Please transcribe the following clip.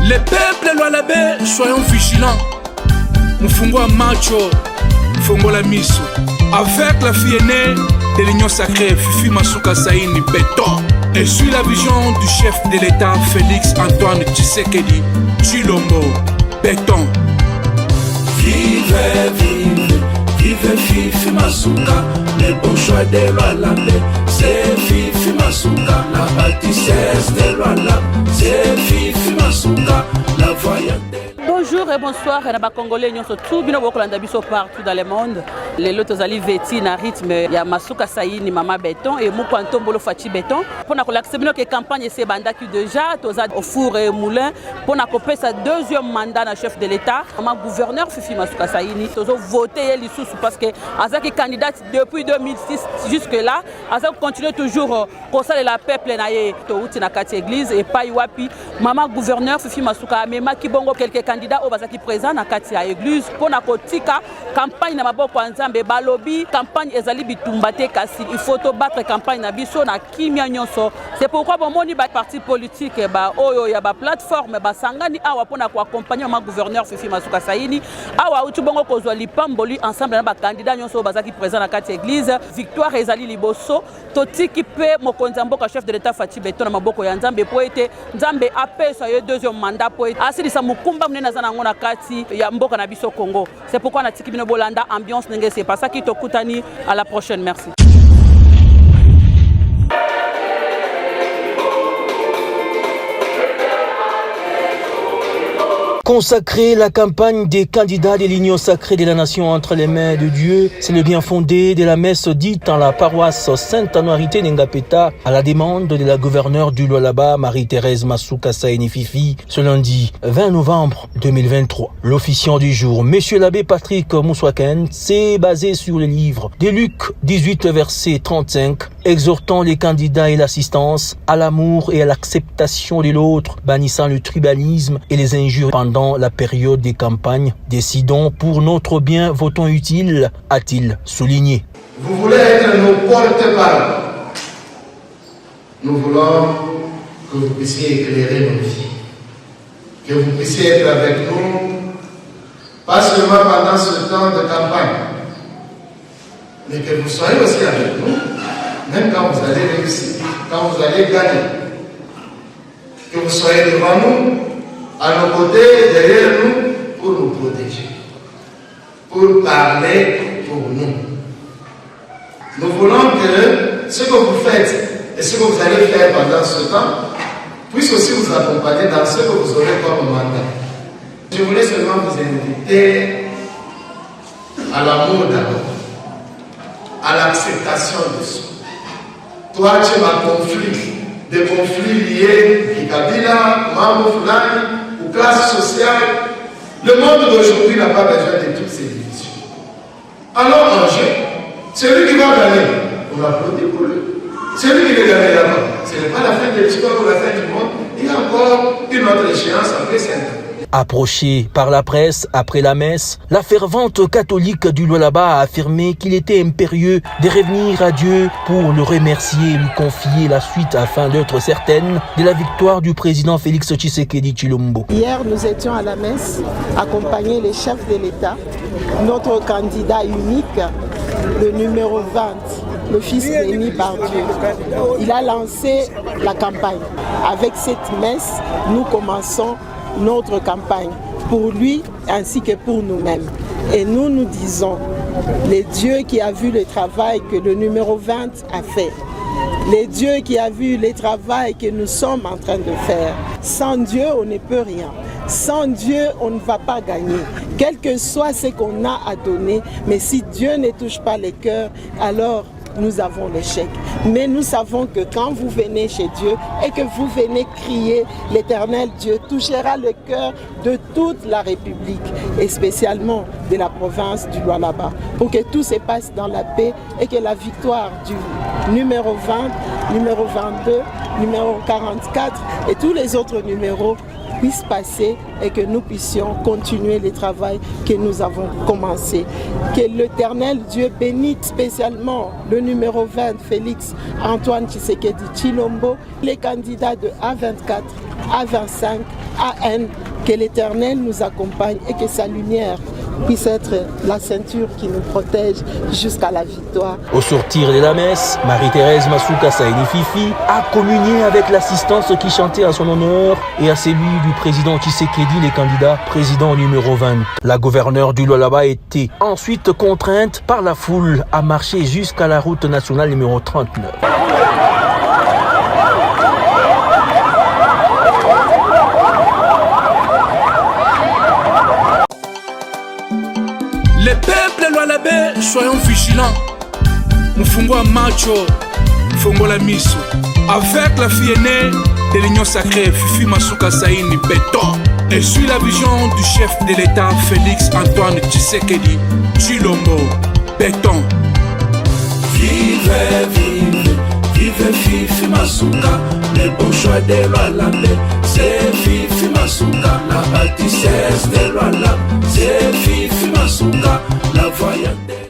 Les peuples Lualaba, soyons vigilants. Mfungo macho, Mfungo la miso. Avec la fille aînée de l'Union sacrée, Fifi Masuka Saini Béton. Et suit la vision du chef de l'État, Félix Antoine Tshisekedi Tshilombo Béton. Vive, vive, vive Fifi Masuka, le bon choix de Lualaba. C'est Fifi Masuka, la bâtissesse de Lualaba. C'est Fifi Masuka, la voyante. Bonjour et bonsoir, les Congolais nous sommes tous partout dans le monde. Les lotos ali veti na rythme ya Masuka Saini Mama Béton et Moukanto Mbolo Fati Béton. Pour l'accepter que campagne c'est banda qui déjà toza au four et moulin pour couper sa deuxième mandat na chef de l'État. Maman gouverneur Fifi Masuka Saini tozo voté les sous parce que Azaki candidat depuis 2006 jusque là, Azaki continue toujours conseiller la peuple na ye to uti na kati église et pas wapi. Maman gouverneur Fifi Masuka mema kibongo quelques candidats au bazaki présent na kati ya église pour na kotika campagne na maboko nzambe balobi campagne ezali bitumbate kasi il faut to battre campagne na biso na kimia nyonso. C'est pourquoi bomoni ba parti politique ba oyo ya ba plateforme ba sangani awa pona ko accompagner ma gouverneur Fifi Masuka Saini awa uti bongo kozwa lipamboli ensemble na ba candidat nyonso bazaki présent na kati église victoire ezali liboso totiki pe mokonzi mboka chef de l'état Fati Béton na maboko ya nzambe po ete nzambe apesa ye deuxième mandat po ete asilisa mukumba munena zana ngona kati ya mboka na biso Congo. C'est pourquoi na tiki bino bolanda ambiance nenge c'est pas ça qui tokutani. À la prochaine, merci. Consacrer la campagne des candidats de l'Union sacrée de la nation entre les mains de Dieu, c'est le bien fondé de la messe dite dans la paroisse Sainte-Anuarité d'Ngapeta à la demande de la gouverneure du Lualaba, Marie-Thérèse Masuka Saini Fifi, ce lundi 20 novembre 2023. L'officiant du jour, Monsieur l'abbé Patrick Mouswaken, s'est basé sur le livre de Luc 18, verset 35, exhortant les candidats et l'assistance à l'amour et à l'acceptation de l'autre, bannissant le tribalisme et les injures pendant la période des campagnes. Décidons pour notre bien, votons utile, a-t-il souligné. Vous voulez être nos porte-parole. Nous voulons que vous puissiez éclairer nos vies, que vous puissiez être avec nous, pas seulement pendant ce temps de campagne, mais que vous soyez aussi avec nous, même quand vous allez réussir, quand vous allez gagner, que vous soyez devant nous, à nos côtés, derrière nous, pour nous protéger, pour parler pour nous. Nous voulons que ce que vous faites et ce que vous allez faire pendant ce temps puisse aussi vous accompagner dans ce que vous aurez comme mandat. Je voulais seulement vous inviter à l'amour d'abord, à l'acceptation de soi. Toi, tu as des conflits liés à Kabila, Mambo Fulani, ou classe sociale. Le monde d'aujourd'hui n'a pas besoin de toutes ces divisions. Alors, en jeu, celui qui va gagner, on applaudit pour lui. Celui qui va gagner là-bas, ce n'est pas la fin de l'histoire ou la fin du monde. Il y a encore une autre échéance après 5 ans. Approché par la presse après la messe, la fervente catholique du Lualaba a affirmé qu'il était impérieux de revenir à Dieu pour le remercier et lui confier la suite afin d'être certaine de la victoire du président Félix Tshisekedi Tshilombo. Hier, nous étions à la messe, accompagnés les chefs de l'État, notre candidat unique, le numéro 20, le fils béni par Dieu. Il a lancé la campagne. Avec cette messe, nous commençons notre campagne pour lui ainsi que pour nous-mêmes. Et nous nous disons, le Dieu qui a vu le travail que le numéro 20 a fait, le Dieu qui a vu le travail que nous sommes en train de faire, sans Dieu on ne peut rien. Sans Dieu, on ne va pas gagner, quel que soit ce qu'on a à donner. Mais si Dieu ne touche pas les cœurs, alors nous avons l'échec. Mais nous savons que quand vous venez chez Dieu et que vous venez crier, l'Éternel Dieu touchera le cœur de toute la République et spécialement de la province du Lualaba pour que tout se passe dans la paix et que la victoire du numéro 20, numéro 22, numéro 44 et tous les autres numéros puisse passer et que nous puissions continuer le travail que nous avons commencé. Que l'Éternel Dieu bénisse spécialement le numéro 20, Félix Antoine Tshisekedi Tshilombo, les candidats de A24, A25 AN. Que l'Éternel nous accompagne et que sa lumière puisse être la ceinture qui nous protège jusqu'à la victoire. Au sortir de la messe, Marie-Thérèse Masuka Saini Fifi a communié avec l'assistance qui chantait à son honneur et à celui du président Tshisekedi, les candidats président numéro 20. La gouverneure du Lualaba a été ensuite contrainte par la foule à marcher jusqu'à la route nationale numéro 39. Les peuples Lualabé, soyons vigilants. Mufungwa macho, fungola miso. Avec la fille aînée de l'Union sacrée, Fifi Masuka Saini Béton. Et suit la vision du chef de l'État, Félix Antoine Tshisekedi Tshilombo Béton. Vive, vive, vive Fifi Masuka, le bon choix de Lualabé. C'est Fifi Masuka, la bâtissesse de Lualabé. C'est Fifi Masuka, la voyante.